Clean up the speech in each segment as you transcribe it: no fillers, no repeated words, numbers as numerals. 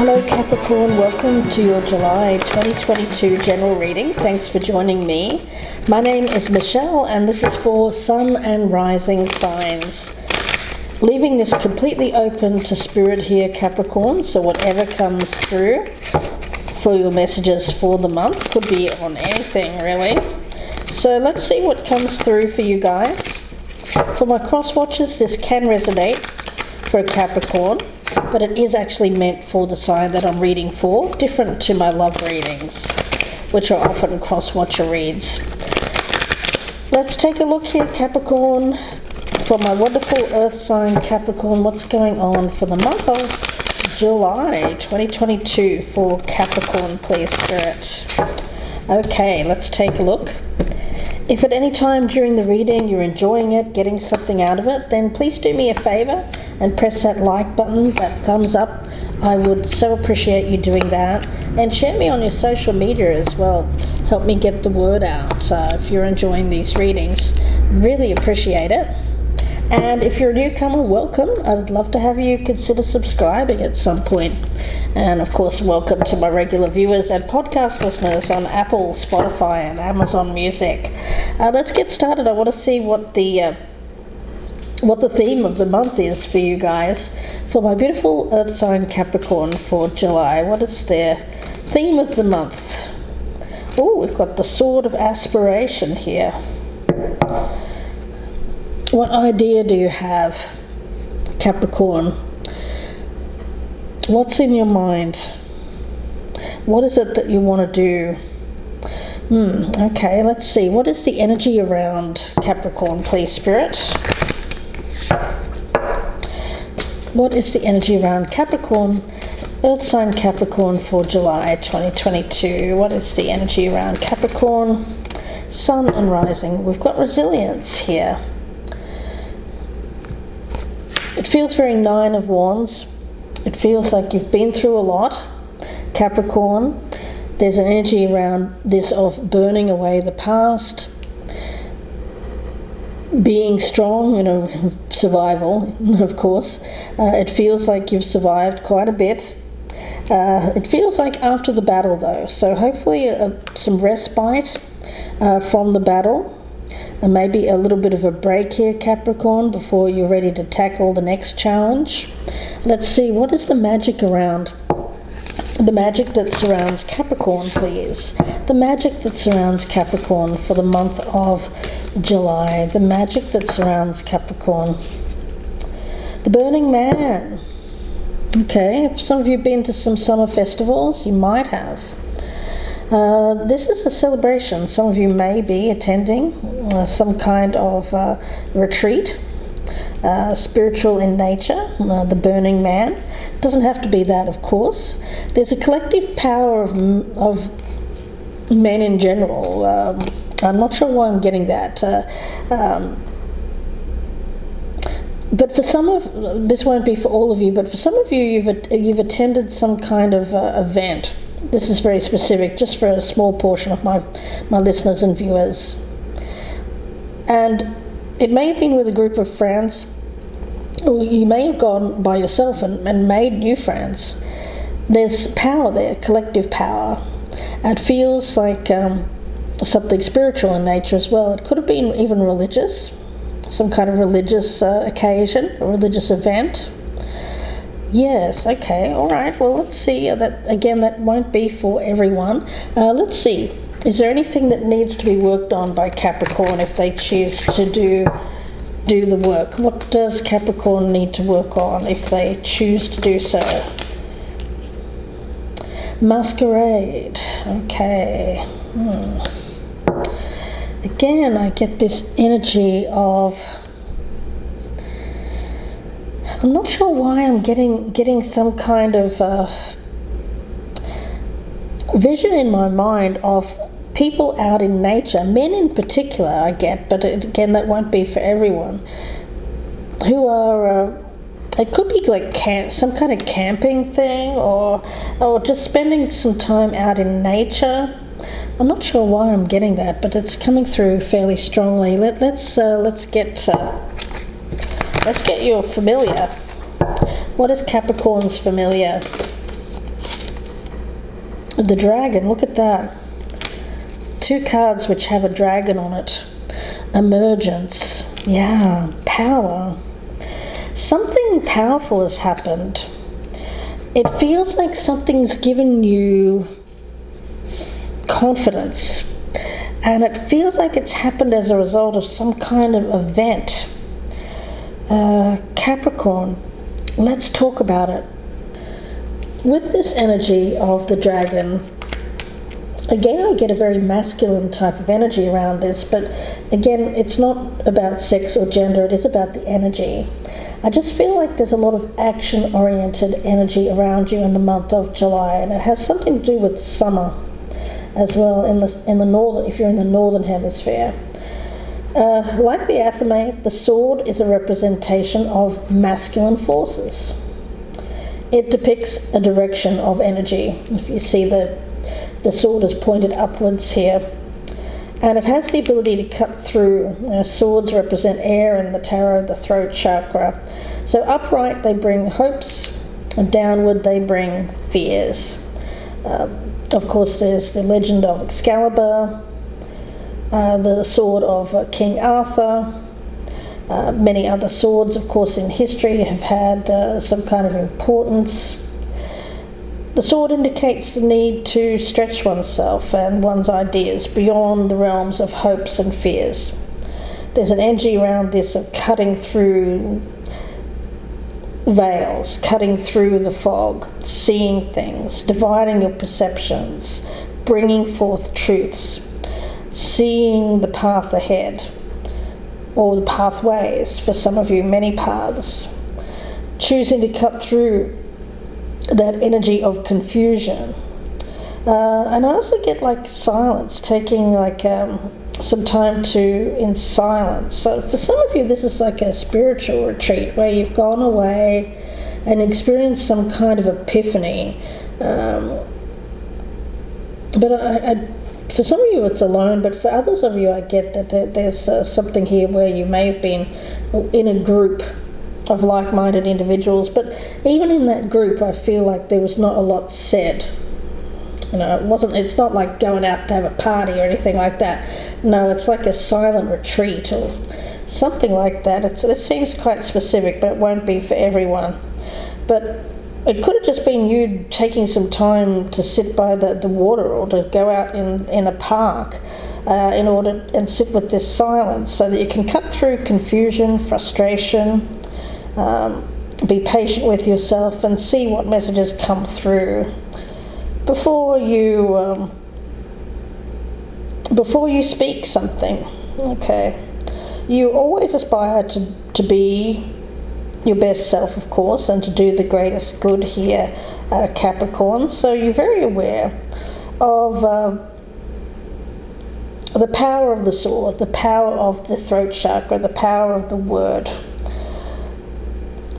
Hello Capricorn, welcome to your July 2022 general reading. Thanks for joining me. My name is Michelle and this is for Sun and Rising signs. Leaving this completely open to spirit here, Capricorn, so whatever comes through for your messages for the month could be on anything really. So let's see what comes through for you guys. For my cross watchers, this can resonate for a Capricorn, but it is actually meant for the sign that I'm reading for, different to my love readings, which are often cross-watcher reads. Let's take a look here, Capricorn. For my wonderful earth sign, Capricorn, what's going on for the month of July 2022 for Capricorn, please, Spirit? Okay, let's take a look. If at any time during the reading you're enjoying it, getting something out of it, then please do me a favor and press that like button, that thumbs up. I would so appreciate you doing that. And share me on your social media as well. Help me get the word out if you're enjoying these readings. Really appreciate it. And if you're a newcomer, welcome. I'd love to have you consider subscribing at some point. And of course, welcome to my regular viewers and podcast listeners on Apple, Spotify, and Amazon Music. Let's get started. I want to see what the theme of the month is for you guys. For my beautiful earth sign Capricorn for July, what is their theme of the month? Oh, we've got the Sword of Aspiration here. What idea do you have, Capricorn? What's in your mind? What is it that you want to do? Okay, let's see. What is the energy around Capricorn, please, Spirit? What is the energy around Capricorn, earth sign Capricorn for July 2022? What is the energy around Capricorn, Sun and Rising? We've got resilience here. It feels very Nine of Wands. It feels like you've been through a lot, Capricorn. There's an energy around this of burning away the past, being strong, survival, of course. It feels like you've survived quite a bit. It feels like after the battle, though. So hopefully some respite from the battle. And maybe a little bit of a break here, Capricorn, before you're ready to tackle the next challenge. Let's see, what is the magic around? The magic that surrounds Capricorn, please. The magic that surrounds Capricorn for the month of July. The magic that surrounds Capricorn. The Burning Man. Okay, if some of you have been to some summer festivals, you might have. This is a celebration. Some of you may be attending some kind of retreat, spiritual in nature, the Burning Man. Doesn't have to be that, of course. There's a collective power of men in general. I'm not sure why I'm getting that. But for some of, this won't be for all of you, but for some of you, you've attended some kind of event. This is very specific, just for a small portion of my listeners and viewers. And it may have been with a group of friends, or you may have gone by yourself and made new friends. There's power there, collective power. It feels like something spiritual in nature as well. It could have been even religious, some kind of religious occasion, a religious event. Yes, okay, all right. Well, let's see. That won't be for everyone. Let's see. Is there anything that needs to be worked on by Capricorn if they choose to do the work? What does Capricorn need to work on if they choose to do so? Masquerade. Okay. Again, I get this energy of... I'm not sure why I'm getting some kind of vision in my mind of people out in nature, men in particular I get, but again that won't be for everyone, who are, it could be like some kind of camping thing or just spending some time out in nature. I'm not sure why I'm getting that, but it's coming through fairly strongly. Let's get your familiar. What is Capricorn's familiar? The dragon, look at that. 2 cards which have a dragon on it. Emergence. Yeah, power. Something powerful has happened. It feels like something's given you confidence. And it feels like it's happened as a result of some kind of event. Capricorn, let's talk about it. With this energy of the dragon, again, I get a very masculine type of energy around this, but again, it's not about sex or gender, it is about the energy. I just feel like there's a lot of action-oriented energy around you in the month of July, and it has something to do with summer as well in the northern, if you're in the northern hemisphere. Like the athame, the sword is a representation of masculine forces. It depicts a direction of energy. If you see the sword is pointed upwards here, and it has the ability to cut through. Swords represent air in the tarot, the throat chakra. So upright they bring hopes, and downward they bring fears. Of course, there's the legend of Excalibur, the sword of King Arthur. Many other swords, of course, in history have had some kind of importance. The sword indicates the need to stretch oneself and one's ideas beyond the realms of hopes and fears. There's an energy around this of cutting through veils, cutting through the fog, seeing things, dividing your perceptions, bringing forth truths, seeing the path ahead, or the pathways, for some of you, many paths, choosing to cut through that energy of confusion. And I also get like silence, taking like some time in silence. So for some of you, this is like a spiritual retreat where you've gone away and experienced some kind of epiphany. But for some of you it's alone, but for others of you I get that there's something here where you may have been in a group of like-minded individuals, but even in that group I feel like there was not a lot said. It's not like going out to have a party or anything like that. No, it's like a silent retreat or something like that. It seems quite specific, but it won't be for everyone. But it could have just been you taking some time to sit by the water, or to go out in a park and sit with this silence, so that you can cut through confusion, frustration, be patient with yourself and see what messages come through before you speak something. Okay, you always aspire to be your best self, of course, and to do the greatest good here, Capricorn. So you're very aware of the power of the sword, the power of the throat chakra, the power of the word.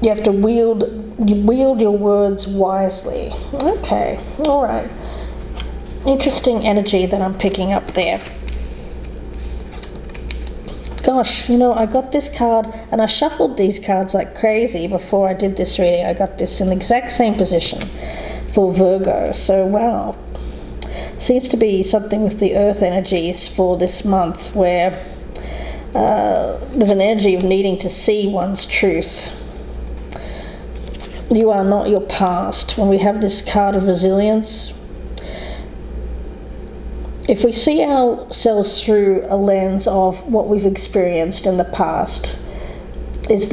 You have to wield your words wisely. Okay, all right. Interesting energy that I'm picking up there. Gosh, I got this card, and I shuffled these cards like crazy before I did this reading. I got this in the exact same position for Virgo. So, wow. Seems to be something with the earth energies for this month, where there's an energy of needing to see one's truth. You are not your past. When we have this card of resilience, if we see ourselves through a lens of what we've experienced in the past, does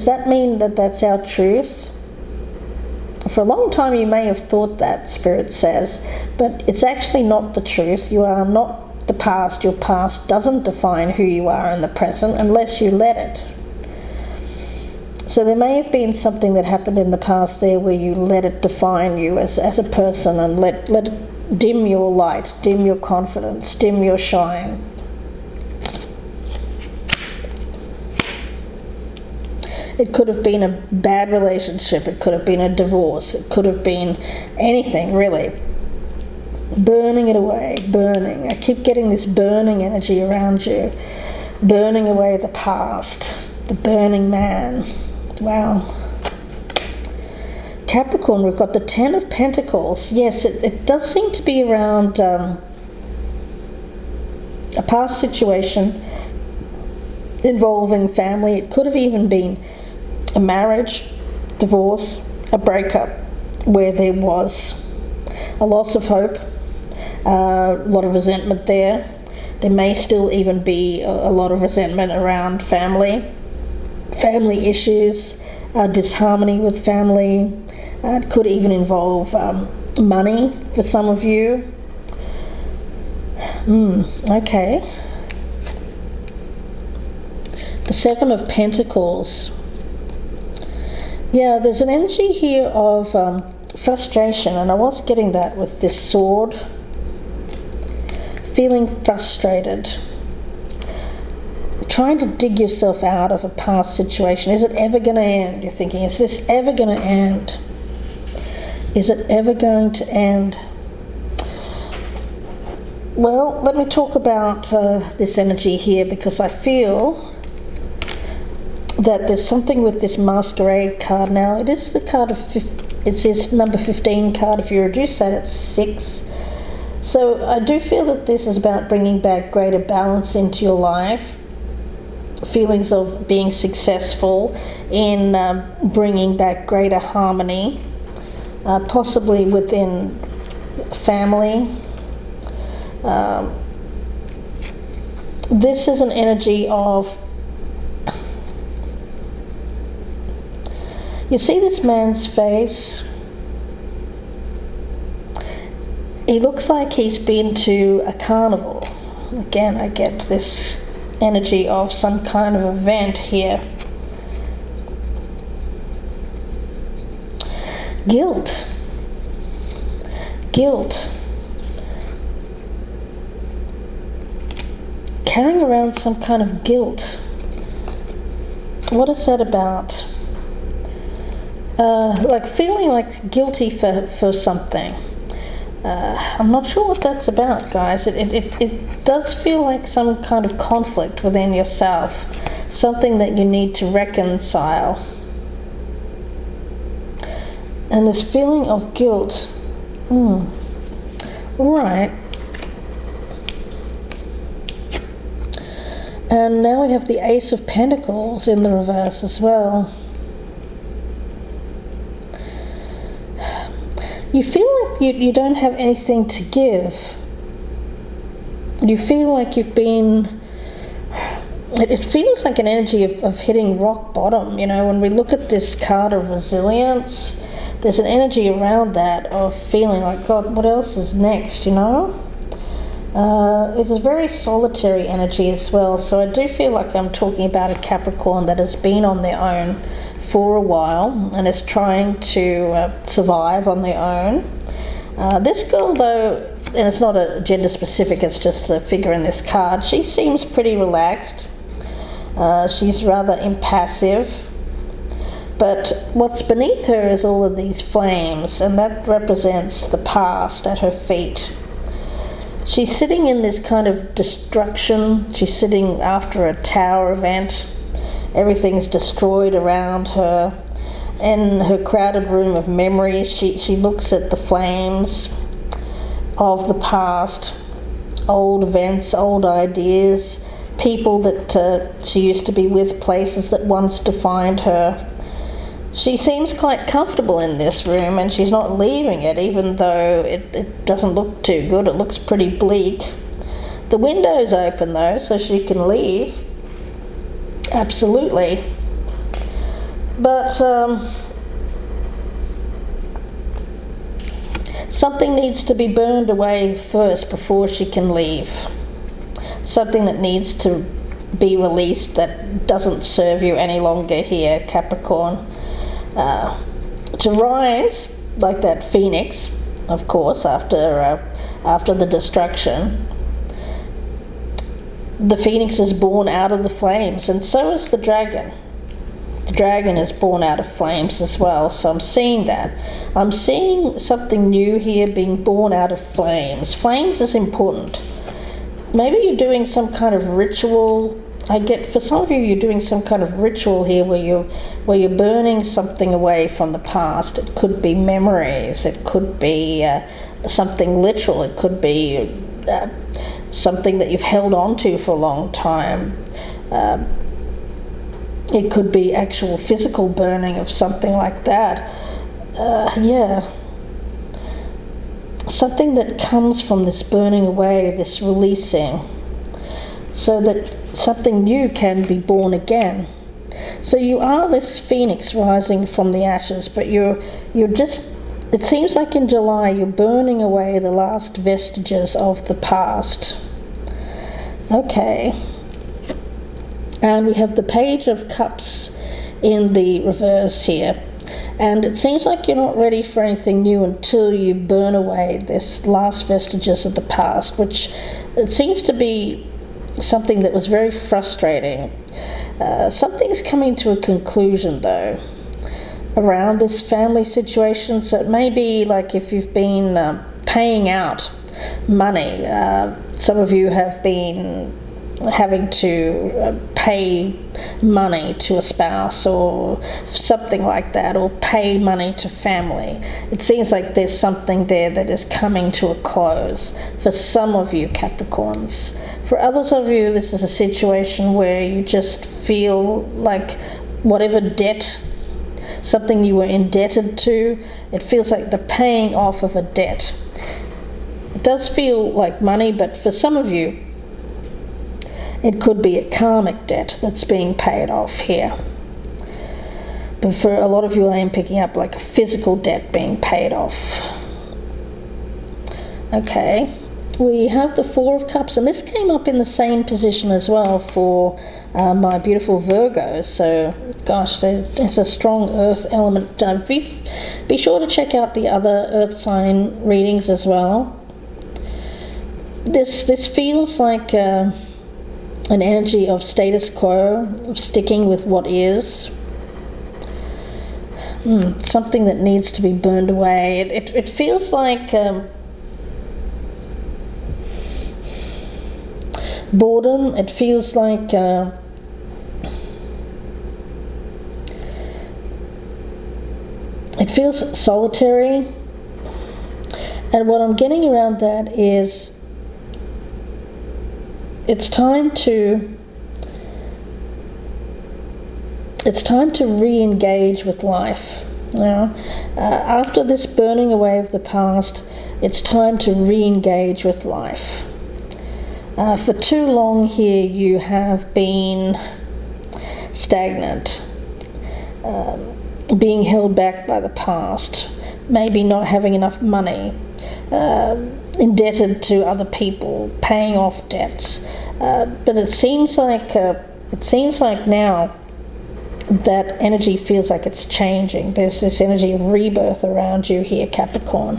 that mean that that's our truth? For a long time you may have thought that, Spirit says, but it's actually not the truth. You are not the past. Your past doesn't define who you are in the present unless you let it. So there may have been something that happened in the past there where you let it define you as a person, and let it dim your light, dim your confidence, dim your shine. It could have been a bad relationship, it could have been a divorce, it could have been anything really. Burning it away, burning. I keep getting this burning energy around you. Burning away the past, the burning man. Wow. Capricorn, we've got the Ten of Pentacles. Yes, it does seem to be around a past situation involving family. It could have even been a marriage, divorce, a breakup, where there was a loss of hope, a lot of resentment there. There may still even be a lot of resentment around family issues, disharmony with family. It could even involve money for some of you. Okay. The Seven of Pentacles. Yeah, there's an energy here of frustration, and I was getting that with this sword. Feeling frustrated. Trying to dig yourself out of a past situation. Is it ever going to end? You're thinking, is this ever going to end? Is it ever going to end? Well, let me talk about this energy here, because I feel that there's something with this Masquerade card. Now, it is the card of, it's this number 15 card. If you reduce that, it's 6. So I do feel that this is about bringing back greater balance into your life. Feelings of being successful in bringing back greater harmony, possibly within family. This is an energy of, you see this man's face? He looks like he's been to a carnival. Again, I get this energy of some kind of event here. Guilt. Carrying around some kind of guilt. What is that about? Like feeling like guilty for something. I'm not sure what that's about, guys. It does feel like some kind of conflict within yourself, something that you need to reconcile. And this feeling of guilt. All right. And now we have the Ace of Pentacles in the reverse as well. You feel like you don't have anything to give. You feel like you've been... It feels like an energy of hitting rock bottom. You know, when we look at this card of resilience, there's an energy around that of feeling like, God, what else is next, you know? It's a very solitary energy as well. So I do feel like I'm talking about a Capricorn that has been on their own for a while and is trying to survive on their own. This girl, though, and it's not a gender specific, it's just the figure in this card, she seems pretty relaxed. She's rather impassive, but what's beneath her is all of these flames, and that represents the past at her feet. She's sitting in this kind of destruction. She's sitting after a tower event. Everything's destroyed around her. In her crowded room of memories, she looks at the flames of the past, old events, old ideas, people that she used to be with, places that once defined her. She seems quite comfortable in this room, and she's not leaving it, even though it doesn't look too good. It looks pretty bleak. The window's open, though, so she can leave. Absolutely. But something needs to be burned away first before she can leave. Something that needs to be released that doesn't serve you any longer here, Capricorn. To rise like that phoenix, of course, after the destruction, the phoenix is born out of the flames, and so is the dragon. The dragon is born out of flames as well, so I'm seeing that. I'm seeing something new here being born out of flames. Flames is important. Maybe you're doing some kind of ritual I get, for some of you, you're doing some kind of ritual here where you're burning something away from the past. It could be memories, it could be something literal, it could be something that you've held on to for a long time. It could be actual physical burning of something like that. Yeah. Something that comes from this burning away, this releasing, so that something new can be born again. So you are this phoenix rising from the ashes, but you're just, it seems like in July you're burning away the last vestiges of the past. Okay. And we have the Page of Cups in the reverse here. And it seems like you're not ready for anything new until you burn away this last vestiges of the past, which it seems to be something that was very frustrating. Something's coming to a conclusion, though, around this family situation. So it may be like if you've been paying out money. Some of you have been having to pay money to a spouse or something like that, or pay money to family. It seems like there's something there that is coming to a close for some of you Capricorns. For others of you, this is a situation where you just feel like whatever debt, something you were indebted to, it feels like the paying off of a debt. It does feel like money, but for some of you, it could be a karmic debt that's being paid off here. But for a lot of you, I am picking up like a physical debt being paid off. Okay, we have the Four of Cups, and this came up in the same position as well for my beautiful Virgos. So, gosh, there's a strong earth element. Be sure to check out the other earth sign readings as well. This feels like an energy of status quo, of sticking with what is. Something that needs to be burned away. It feels like boredom. It feels like it feels solitary. And what I'm getting around that is it's time to re-engage with life. After this burning away of the past, it's time to re-engage with life. For too long here you have been stagnant, being held back by the past, maybe not having enough money, indebted to other people, paying off debts. But it seems like now that energy feels like it's changing. There's this energy of rebirth around you here, Capricorn.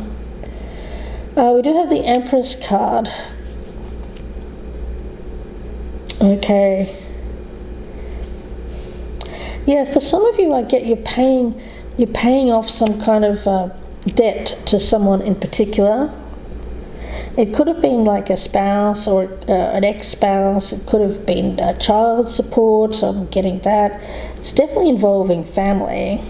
We do have the Empress card. Okay. Yeah, for some of you, I get you're paying off some kind of debt to someone in particular. It could have been like a spouse or an ex-spouse. It could have been child support. I'm getting that. It's definitely involving family.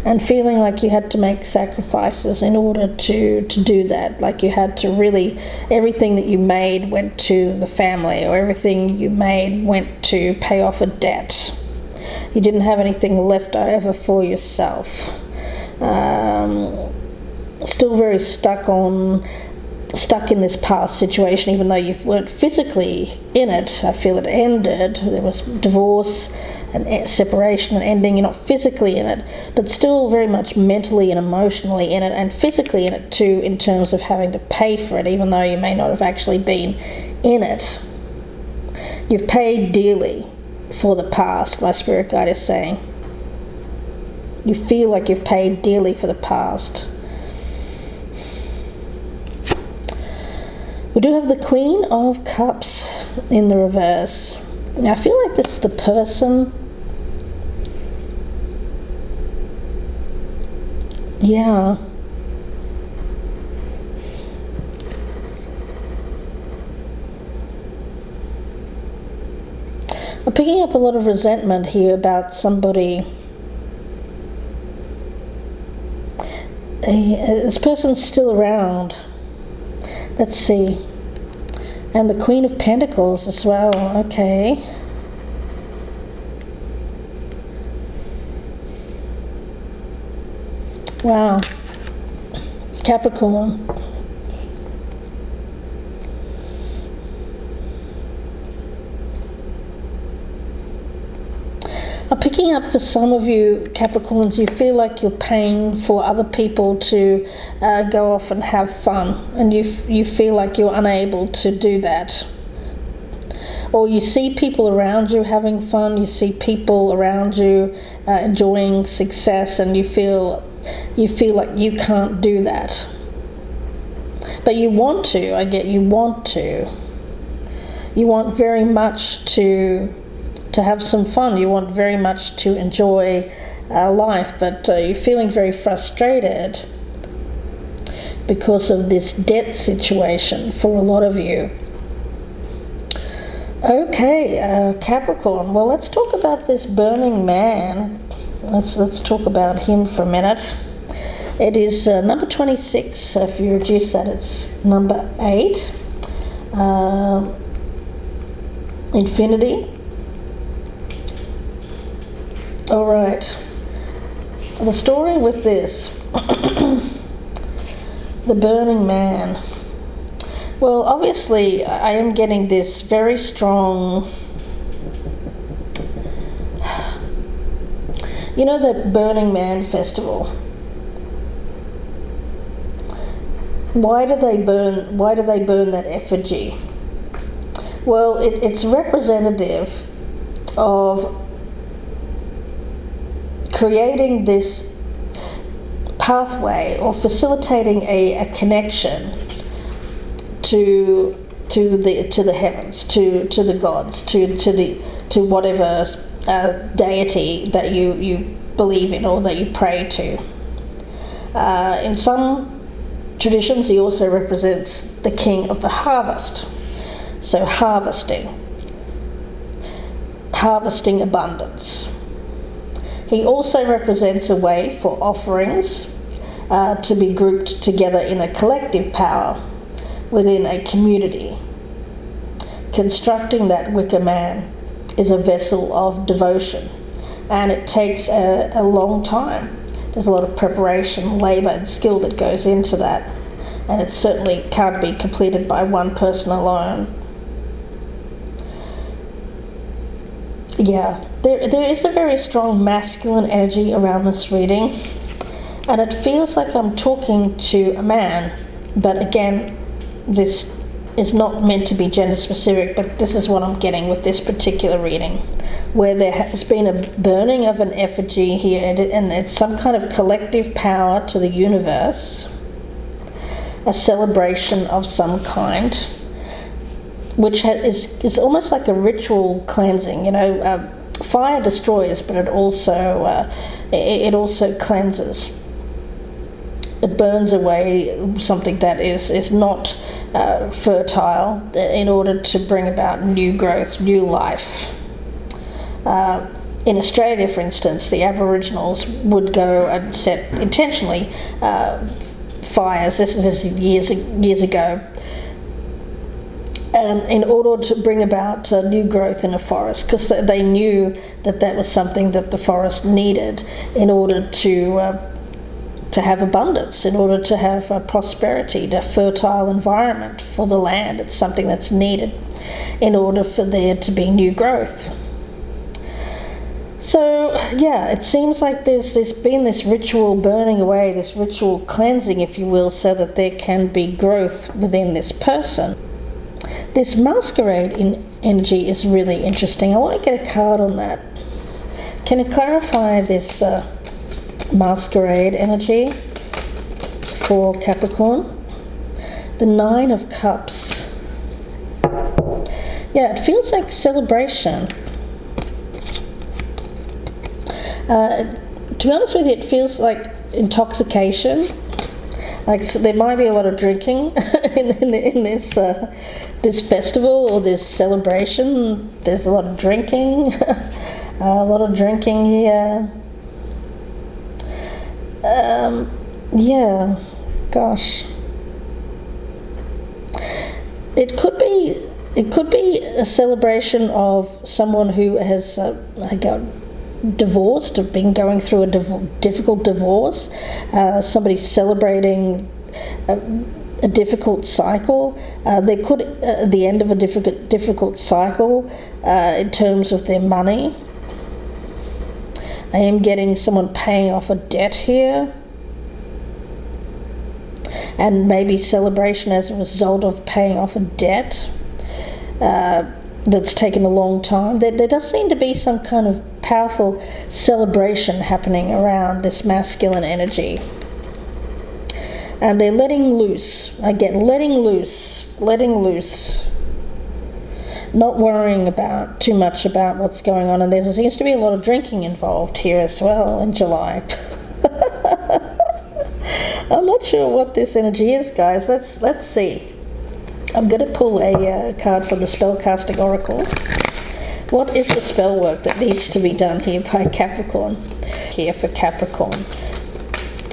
And feeling like you had to make sacrifices in order to do that. Like you had to really, everything that you made went to the family, or everything you made went to pay off a debt. You didn't have anything left over for yourself. Still very stuck in this past situation, even though you weren't physically in it. I feel it ended. There was divorce and separation and ending. You're not physically in it, but still very much mentally and emotionally in it, and physically in it too, in terms of having to pay for it, even though you may not have actually been in it. You've paid dearly for the past, my spirit guide is saying. You feel like you've paid dearly for the past. We do have the Queen of Cups in the reverse. Now, I feel like this is the person. Yeah. I'm picking up a lot of resentment here about somebody. This person's still around. Let's see. And the Queen of Pentacles as well. Okay. Wow. Capricorn. I'm picking up for some of you Capricorns, you feel like you're paying for other people to go off and have fun, and you feel like you're unable to do that. Or you see people around you having fun, you see people around you enjoying success, and you feel like you can't do that. But you want to, I get you want to. You want very much to have some fun. You want very much to enjoy life, but you're feeling very frustrated because of this debt situation for a lot of you. Okay, Capricorn. Well, let's talk about this burning man. Let's talk about him for a minute. It is number 26. If you reduce that, it's number 8. Infinity. All right. The story with this, the burning man. Well, obviously, I am getting this very strong. You know the Burning Man festival. Why do they burn that effigy? Well, it's representative of creating this pathway or facilitating a connection to the heavens, to the gods, to whatever deity that you believe in or that you pray to. In some traditions, he also represents the king of the harvest. So harvesting abundance. He also represents a way for offerings to be grouped together in a collective power within a community. Constructing that wicker man is a vessel of devotion, and it takes a long time. There's a lot of preparation, labour and skill that goes into that, and it certainly can't be completed by one person alone. Yeah, there is a very strong masculine energy around this reading, and it feels like I'm talking to a man, but again, this is not meant to be gender specific, but this is what I'm getting with this particular reading, where there has been a burning of an effigy here, and it's some kind of collective power to the universe, a celebration of some kind, which is almost like a ritual cleansing. You know, fire destroys, but it also cleanses. It burns away something that is not fertile in order to bring about new growth, new life. In Australia, for instance, the Aboriginals would go and set intentionally fires. This is years ago. In order to bring about new growth in a forest, because they knew that was something that the forest needed in order to have abundance, in order to have prosperity, a fertile environment for the land. It's something that's needed in order for there to be new growth. So yeah, it seems like there's been this ritual burning away, this ritual cleansing, if you will, so that there can be growth within this person. This masquerade in energy is really interesting. I want to get a card on that. Can you clarify this masquerade energy for Capricorn? The 9 of Cups. Yeah, it feels like celebration. To be honest with you, it feels like intoxication. Like, so there might be a lot of drinking in this this festival or this celebration. There's a lot of drinking, a lot of drinking here. Yeah, gosh. It could be a celebration of someone who has got divorced, or been going through a difficult divorce. Somebody celebrating a difficult cycle. They could at the end of a difficult cycle in terms of their money. I am getting someone paying off a debt here, and maybe celebration as a result of paying off a debt that's taken a long time. There does seem to be some kind of powerful celebration happening around this masculine energy. And they're letting loose. I get letting loose. Not worrying too much about what's going on. And there seems to be a lot of drinking involved here as well in July. I'm not sure what this energy is, guys. Let's see. I'm going to pull a card from the Spellcasting Oracle. What is the spell work that needs to be done here by Capricorn? Here for Capricorn.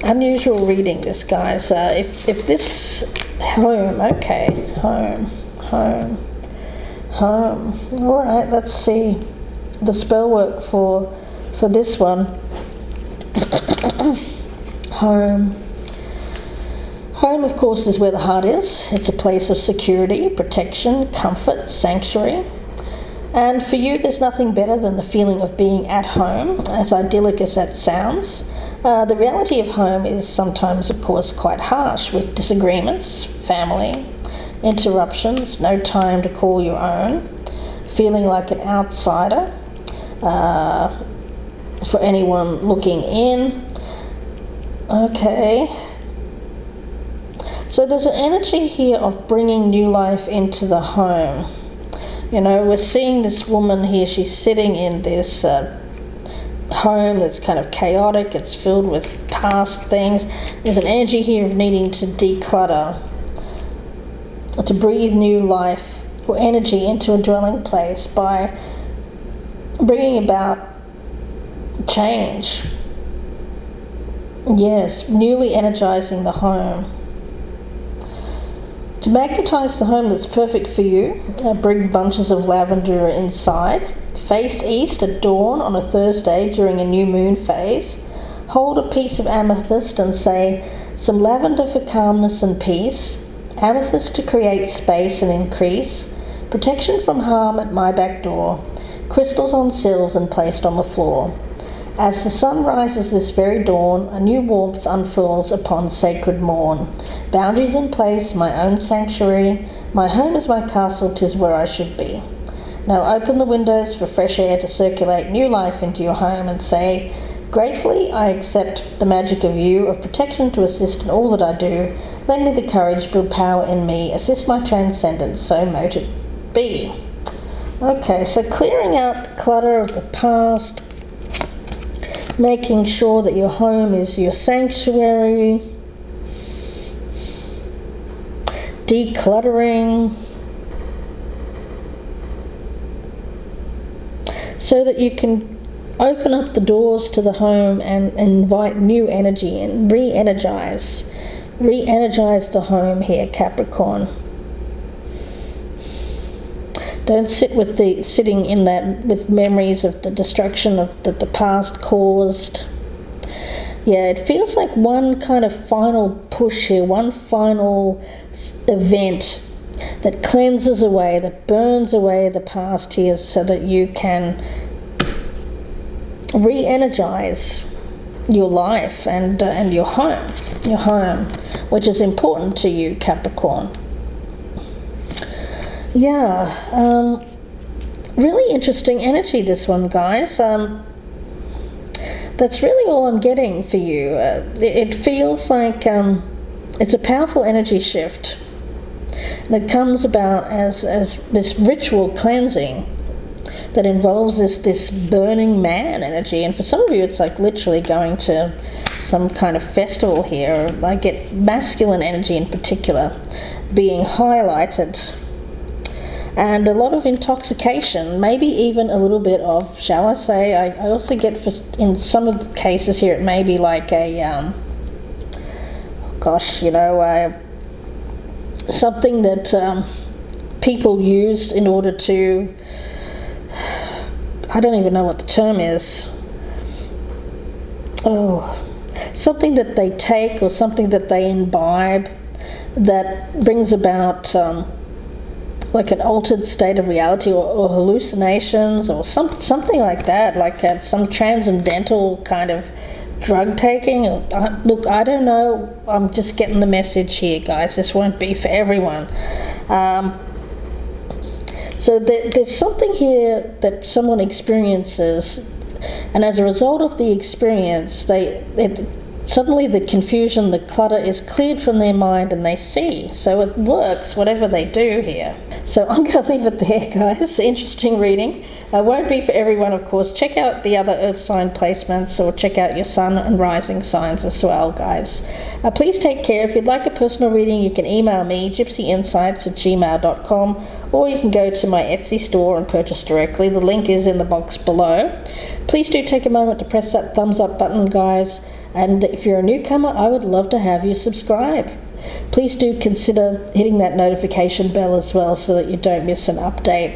Unusual reading, this, guys. If this home, okay, home. All right, let's see the spell work for this one. Home. Home, of course, is where the heart is. It's a place of security, protection, comfort, sanctuary. And for you, there's nothing better than the feeling of being at home, as idyllic as that sounds. The reality of home is sometimes, of course, quite harsh, with disagreements, family, interruptions, no time to call your own, feeling like an outsider for anyone looking in. Okay. So there's an energy here of bringing new life into the home. You know, we're seeing this woman here, she's sitting in this home that's kind of chaotic, it's filled with past things. There's an energy here of needing to declutter, to breathe new life or energy into a dwelling place by bringing about change. Yes, newly energizing the home. To magnetize the home that's perfect for you, bring bunches of lavender inside. Face east at dawn on a Thursday during a new moon phase. Hold a piece of amethyst and say, some lavender for calmness and peace. Amethyst to create space and increase. Protection from harm at my back door. Crystals on sills and placed on the floor. As the sun rises this very dawn, a new warmth unfurls upon sacred morn. Boundaries in place, my own sanctuary. My home is my castle, 'tis where I should be. Now open the windows for fresh air to circulate new life into your home and say, gratefully I accept the magic of you, of protection to assist in all that I do. Lend me the courage, build power in me, assist my transcendence, so mote it be. Okay, so clearing out the clutter of the past, making sure that your home is your sanctuary, decluttering, so that you can open up the doors to the home and invite new energy and re-energize the home here, Capricorn. Don't sit with with memories of the destruction of that the past caused. Yeah, it feels like one kind of final push here, one final event that cleanses away, that burns away the past here, so that you can re-energize your life and your home, which is important to you, Capricorn. Yeah, really interesting energy, this one, guys. That's really all I'm getting for you. It feels like it's a powerful energy shift, and it comes about as this ritual cleansing that involves this burning man energy. And for some of you, it's like literally going to some kind of festival here. I get masculine energy in particular being highlighted, and a lot of intoxication, maybe even a little bit of, shall I say, I also get, in some of the cases here, it may be like a, something that people use in order to, I don't even know what the term is, something that they take or something that they imbibe that brings about like an altered state of reality, or hallucinations, or something like that, like some transcendental kind of drug taking. Look, I don't know, I'm just getting the message here, guys. This won't be for everyone. So there's something here that someone experiences, and as a result of the experience, suddenly the confusion, the clutter is cleared from their mind, and they see. So it works, whatever they do here. So I'm going to leave it there, guys. Interesting reading. Won't be for everyone, of course. Check out the other earth sign placements, or check out your sun and rising signs as well, guys. Please take care. If you'd like a personal reading, you can email me, gypsyinsights@gmail.com, or you can go to my Etsy store and purchase directly. The link is in the box below. Please do take a moment to press that thumbs up button, guys. And if you're a newcomer, I would love to have you subscribe. Please do consider hitting that notification bell as well, so that you don't miss an update.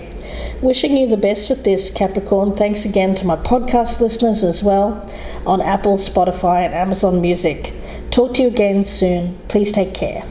Wishing you the best with this, Capricorn. Thanks again to my podcast listeners as well on Apple, Spotify and Amazon Music. Talk to you again soon. Please take care.